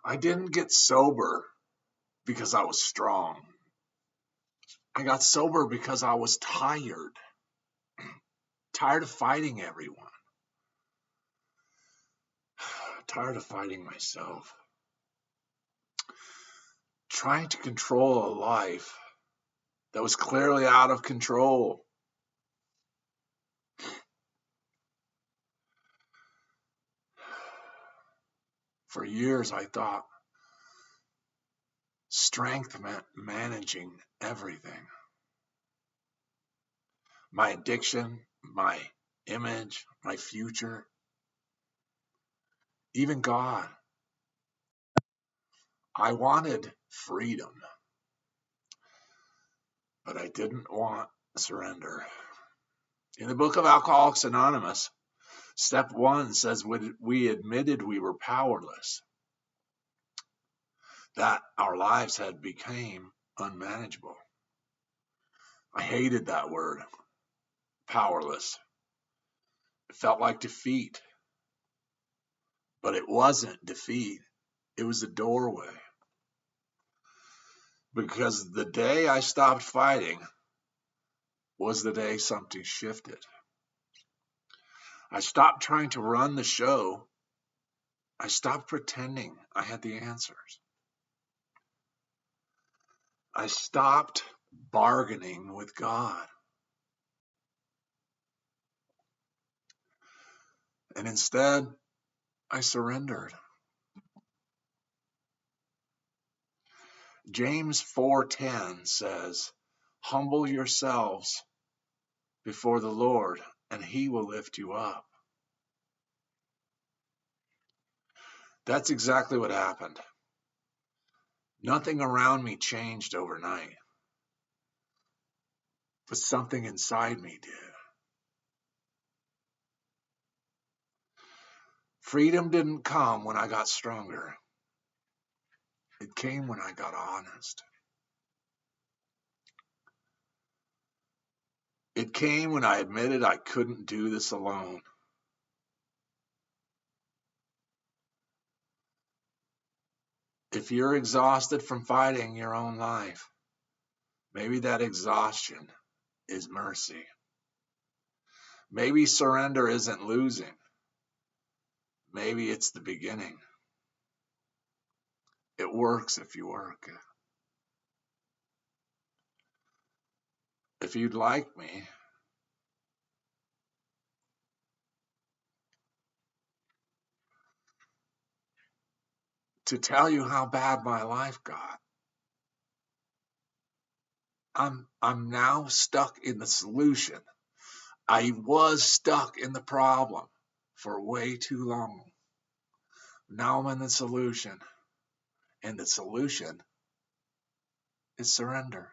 I didn't get sober because I was strong. I got sober because I was tired. Tired of fighting everyone. Tired of fighting myself. Trying to control a life that was clearly out of control. For years, I thought strength meant managing everything. My addiction, my image, my future, even God. I wanted freedom, but I didn't want surrender. In the book of Alcoholics Anonymous, step 1 says we admitted we were powerless, that our lives had become unmanageable. I hated that word, powerless. It felt like defeat, but it wasn't defeat. It was a doorway. Because the day I stopped fighting was the day something shifted. I stopped trying to run the show. I stopped pretending I had the answers. I stopped bargaining with God. And instead, I surrendered. James 4:10 says, "Humble yourselves before the Lord, and he will lift you up." That's exactly what happened. Nothing around me changed overnight, but something inside me did. Freedom didn't come when I got stronger. It came when I got honest. It came when I admitted I couldn't do this alone. If you're exhausted from fighting your own life, maybe that exhaustion is mercy. Maybe surrender isn't losing. Maybe it's the beginning. It works if you work it. If you'd like me to tell you how bad my life got, I'm now stuck in the solution. I was stuck in the problem for way too long. Now I'm in the solution, and the solution is surrender.